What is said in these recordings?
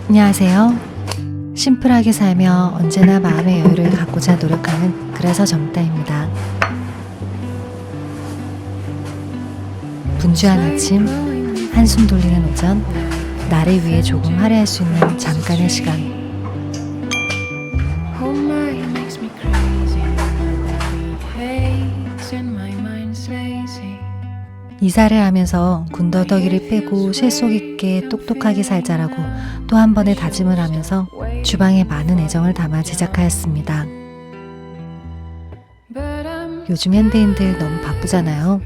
안녕하세요. 심플하게 살며 언제나 마음의 여유를 갖고자 노력하는 그래서 젊다입니다. 분주한 아침, 한숨 돌리는 오전, 나를 위해 조금 할애할 수 있는 잠깐의 시간. 이사를 하면서 군더더기를 빼고 실속 있게 똑똑하게 살자라고 또 한 번의 다짐을 하면서 주방에 많은 애정을 담아 제작하였습니다. 요즘 현대인들 너무 바쁘잖아요.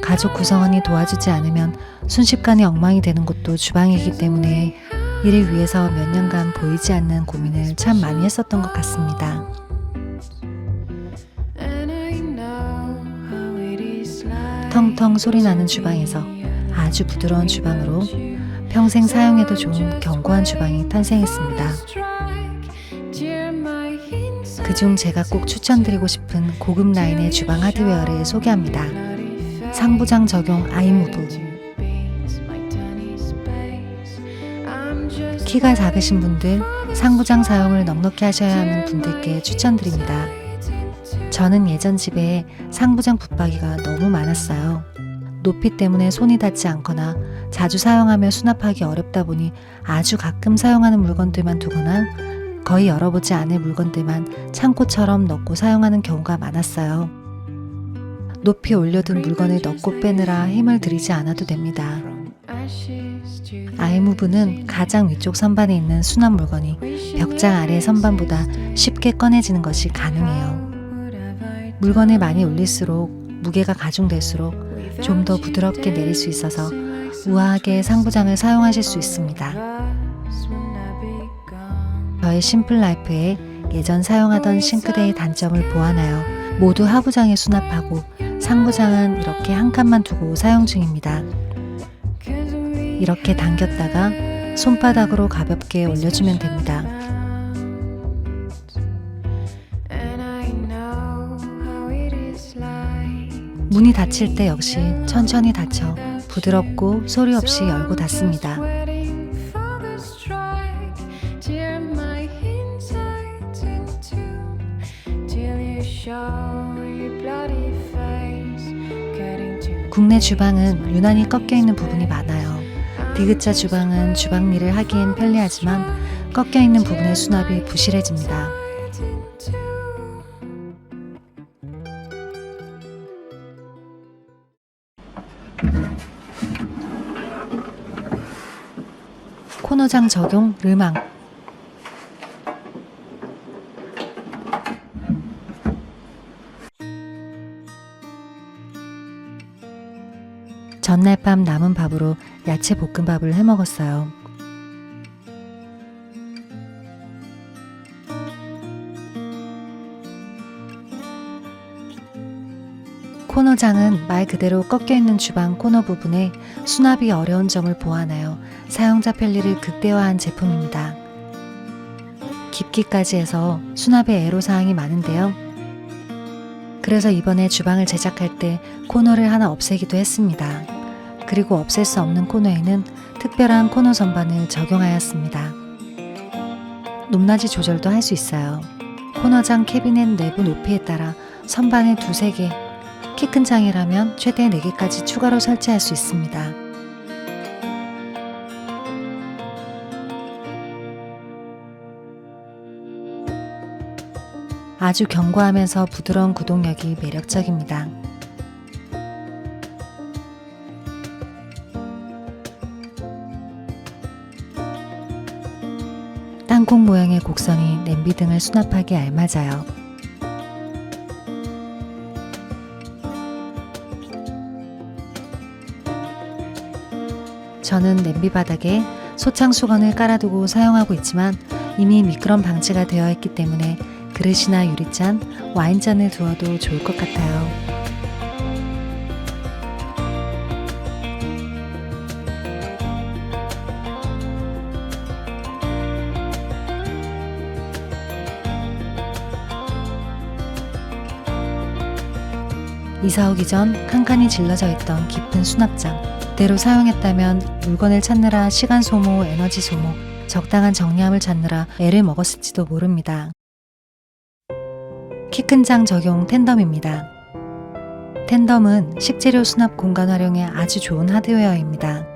가족 구성원이 도와주지 않으면 순식간에 엉망이 되는 곳도 주방이기 때문에 이를 위해서 몇 년간 보이지 않는 고민을 참 많이 했었던 것 같습니다. 텅텅 소리나는 주방에서 아주 부드러운 주방으로 평생 사용해도 좋은 견고한 주방이 탄생했습니다. 그중 제가 꼭 추천드리고 싶은 고급 라인의 주방 하드웨어를 소개합니다. 상부장 적용 아이무브. 키가 작으신 분들, 상부장 사용을 넉넉히 하셔야 하는 분들께 추천드립니다. 저는 예전 집에 상부장 붙박이가 너무 많았어요. 높이 때문에 손이 닿지 않거나 자주 사용하며 수납하기 어렵다 보니 아주 가끔 사용하는 물건들만 두거나 거의 열어보지 않을 물건들만 창고처럼 넣고 사용하는 경우가 많았어요. 높이 올려둔 물건을 넣고 빼느라 힘을 들이지 않아도 됩니다. 아이무브는 가장 위쪽 선반에 있는 수납 물건이 벽장 아래 선반보다 쉽게 꺼내지는 것이 가능해요. 물건을 많이 올릴수록 무게가 가중될수록 좀 더 부드럽게 내릴 수 있어서 우아하게 상부장을 사용하실 수 있습니다. 저의 심플 라이프에 예전 사용하던 싱크대의 단점을 보완하여 모두 하부장에 수납하고 상부장은 이렇게 한 칸만 두고 사용 중입니다. 이렇게 당겼다가 손바닥으로 가볍게 올려주면 됩니다. 문이 닫힐 때 역시 천천히 닫혀 부드럽고 소리 없이 열고 닫습니다. 국내 주방은 유난히 꺾여있는 부분이 많아요. 디귿자 주방은 주방일을 하기엔 편리하지만 꺾여있는 부분의 수납이 부실해집니다. 코너장 적용 르망. 전날 밤 남은 밥으로 야채 볶음밥을 해 먹었어요. 코너장은 말 그대로 꺾여있는 주방 코너 부분에 수납이 어려운 점을 보완하여 사용자 편리를 극대화한 제품입니다. 깊기까지 해서 수납에 애로사항이 많은데요. 그래서 이번에 주방을 제작할 때 코너를 하나 없애기도 했습니다. 그리고 없앨 수 없는 코너에는 특별한 코너 선반을 적용하였습니다. 높낮이 조절도 할 수 있어요. 코너장 캐비넷 내부 높이에 따라 선반을 2-3개, 키 큰 장이라면 최대 4개까지 추가로 설치할 수 있습니다. 아주 견고하면서 부드러운 구동력이 매력적입니다. 땅콩 모양의 곡선이 냄비 등을 수납하기에 알맞아요. 저는 냄비 바닥에 소창 수건을 깔아두고 사용하고 있지만 이미 미끄럼 방지가 되어 있기 때문에 그릇이나 유리잔, 와인잔을 두어도 좋을 것 같아요. 이사 오기 전 칸칸이 질러져 있던 깊은 수납장. 그대로 사용했다면 물건을 찾느라 시간 소모, 에너지 소모, 적당한 정리함을 찾느라 애를 먹었을지도 모릅니다. 키 큰 장 적용 텐덤입니다. 텐덤은 식재료 수납 공간 활용에 아주 좋은 하드웨어입니다.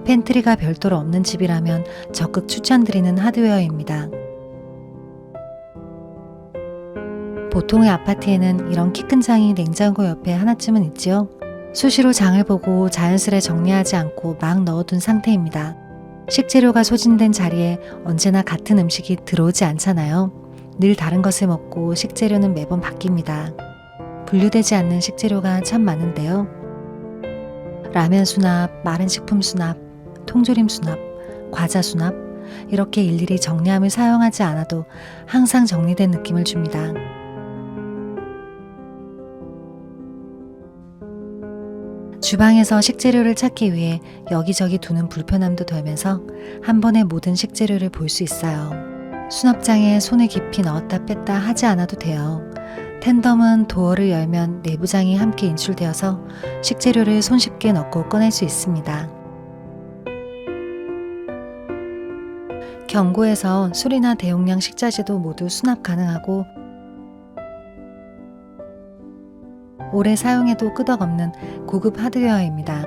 팬트리가 별도로 없는 집이라면 적극 추천드리는 하드웨어입니다. 보통의 아파트에는 이런 키 큰 장이 냉장고 옆에 하나쯤은 있지요. 수시로 장을 보고 자연스레 정리하지 않고 막 넣어둔 상태입니다. 식재료가 소진된 자리에 언제나 같은 음식이 들어오지 않잖아요. 늘 다른 것을 먹고 식재료는 매번 바뀝니다. 분류되지 않는 식재료가 참 많은데요. 라면 수납, 마른 식품 수납, 통조림 수납, 과자 수납, 이렇게 일일이 정리함을 사용하지 않아도 항상 정리된 느낌을 줍니다. 주방에서 식재료를 찾기 위해 여기저기 두는 불편함도 덜면서 한 번에 모든 식재료를 볼 수 있어요. 수납장에 손을 깊이 넣었다 뺐다 하지 않아도 돼요. 텐덤은 도어를 열면 내부장이 함께 인출되어서 식재료를 손쉽게 넣고 꺼낼 수 있습니다. 경고에서 술이나 대용량 식자재도 모두 수납 가능하고 오래 사용해도 끄덕없는 고급 하드웨어입니다.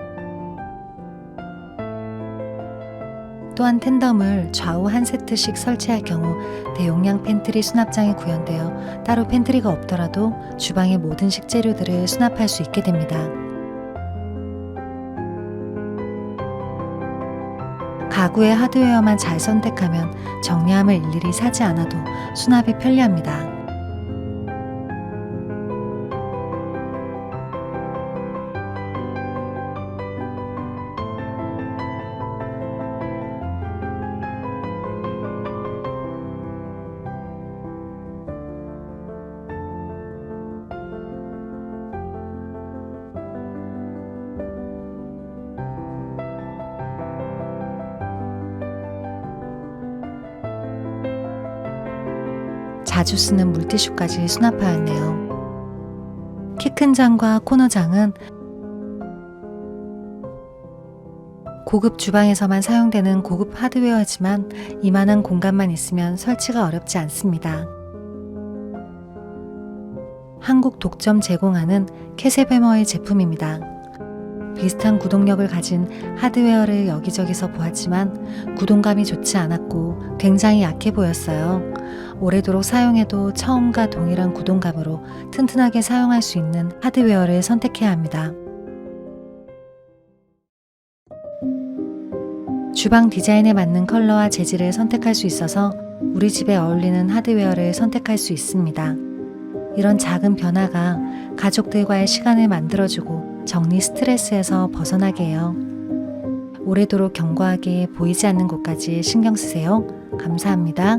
또한 텐덤을 좌우 한 세트씩 설치할 경우 대용량 팬트리 수납장이 구현되어 따로 팬트리가 없더라도 주방의 모든 식재료들을 수납할 수 있게 됩니다. 가구의 하드웨어만 잘 선택하면 정리함을 일일이 사지 않아도 수납이 편리합니다. 자주 쓰는 물티슈까지 수납하였네요. 키 큰 장과 코너장은 고급 주방에서만 사용되는 고급 하드웨어지만 이만한 공간만 있으면 설치가 어렵지 않습니다. 한국 독점 제공하는 캐세베머의 제품입니다. 비슷한 구동력을 가진 하드웨어를 여기저기서 보았지만 구동감이 좋지 않았고 굉장히 약해 보였어요. 오래도록 사용해도 처음과 동일한 구동감으로 튼튼하게 사용할 수 있는 하드웨어를 선택해야 합니다. 주방 디자인에 맞는 컬러와 재질을 선택할 수 있어서 우리 집에 어울리는 하드웨어를 선택할 수 있습니다. 이런 작은 변화가 가족들과의 시간을 만들어주고 정리 스트레스에서 벗어나게 해요. 오래도록 견고하게 보이지 않는 곳까지 신경 쓰세요. 감사합니다.